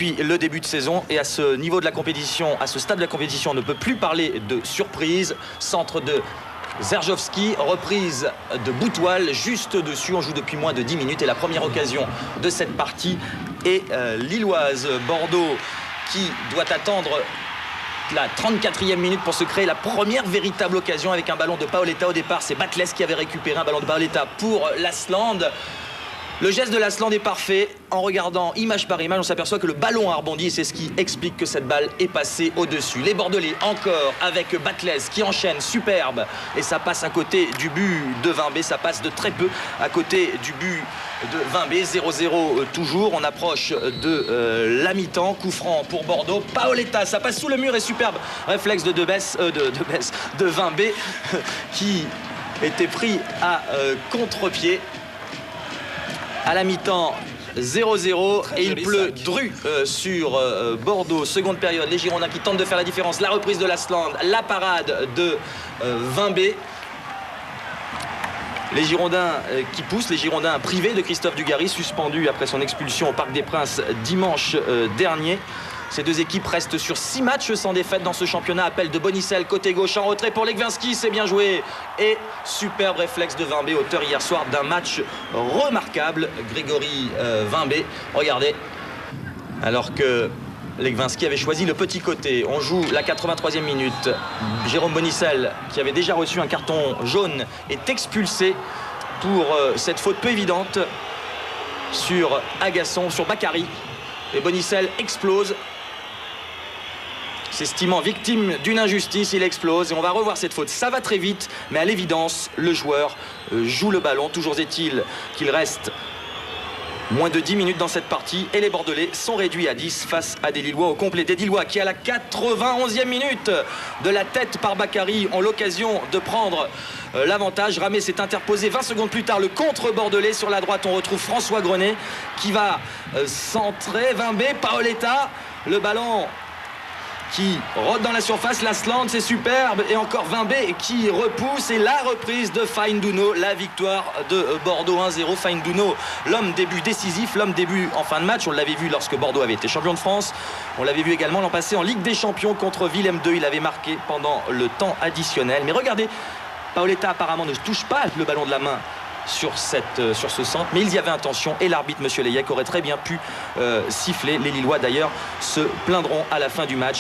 depuis le début de saison. Et à ce niveau de la compétition, à ce stade de la compétition, on ne peut plus parler de surprise. Centre de Zerzowski, reprise de Boutwal juste dessus. On joue depuis moins de 10 minutes et la première occasion de cette partie est lilloise. Bordeaux qui doit attendre la 34e minute pour se créer la première véritable occasion avec un ballon de Paoletta au départ. C'est Batles qui avait récupéré un ballon de Paoletta pour l'Asland. Le geste de l'Asland est parfait. En regardant image par image, on s'aperçoit que le ballon a rebondi et c'est ce qui explique que cette balle est passée au-dessus. Les Bordelais encore avec Batles qui enchaîne, superbe. Et ça passe à côté du but de Vimbé. Ça passe de très peu à côté du but de Vimbé. 0-0 toujours. On approche de la mi-temps. Coup franc pour Bordeaux. Paoletta, ça passe sous le mur et superbe réflexe de Vimbé qui était pris à contre-pied. À la mi-temps, 0-0 et il pleut dru sur Bordeaux. Seconde période, les Girondins qui tentent de faire la différence. La reprise de l'Asland, la parade de Vimbé. Les Girondins qui poussent, les Girondins privés de Christophe Dugarry, suspendu après son expulsion au Parc des Princes dimanche dernier. Ces deux équipes restent sur 6 matchs sans défaite dans ce championnat. Appel de Bonicel, côté gauche, en retrait pour Legwinski, c'est bien joué. Et superbe réflexe de Vimbé, auteur hier soir d'un match remarquable. Grégory Vimbé, regardez. Alors que Legwinski avait choisi le petit côté. On joue la 83e minute. Jérôme Bonicel, qui avait déjà reçu un carton jaune, est expulsé pour cette faute peu évidente sur Agasson, sur Bakary. Et Bonicel explose. S'estimant victime d'une injustice, il explose et on va revoir cette faute. Ça va très vite, mais à l'évidence, le joueur joue le ballon. Toujours est-il qu'il reste moins de 10 minutes dans cette partie et les Bordelais sont réduits à 10 face à des Lillois au complet. Des Lillois qui, à la 91e minute, de la tête par Bakary, ont l'occasion de prendre l'avantage. Ramé s'est interposé 20 secondes plus tard. Le contre bordelais sur la droite, on retrouve François Grenet qui va centrer. Vimbé, Paoletta, le ballon qui rôde dans la surface, l'Asland, c'est superbe, et encore Vimbé qui repousse, et la reprise de Faïnduno, la victoire de Bordeaux 1-0. Faïnduno, l'homme des buts décisif, l'homme des buts en fin de match. On l'avait vu lorsque Bordeaux avait été champion de France, on l'avait vu également l'an passé en Ligue des Champions contre Willem II, il avait marqué pendant le temps additionnel. Mais regardez, Paoletta apparemment ne touche pas le ballon de la main sur ce centre, mais il y avait intention et l'arbitre, M. Leyec, aurait très bien pu siffler. Les Lillois d'ailleurs se plaindront à la fin du match.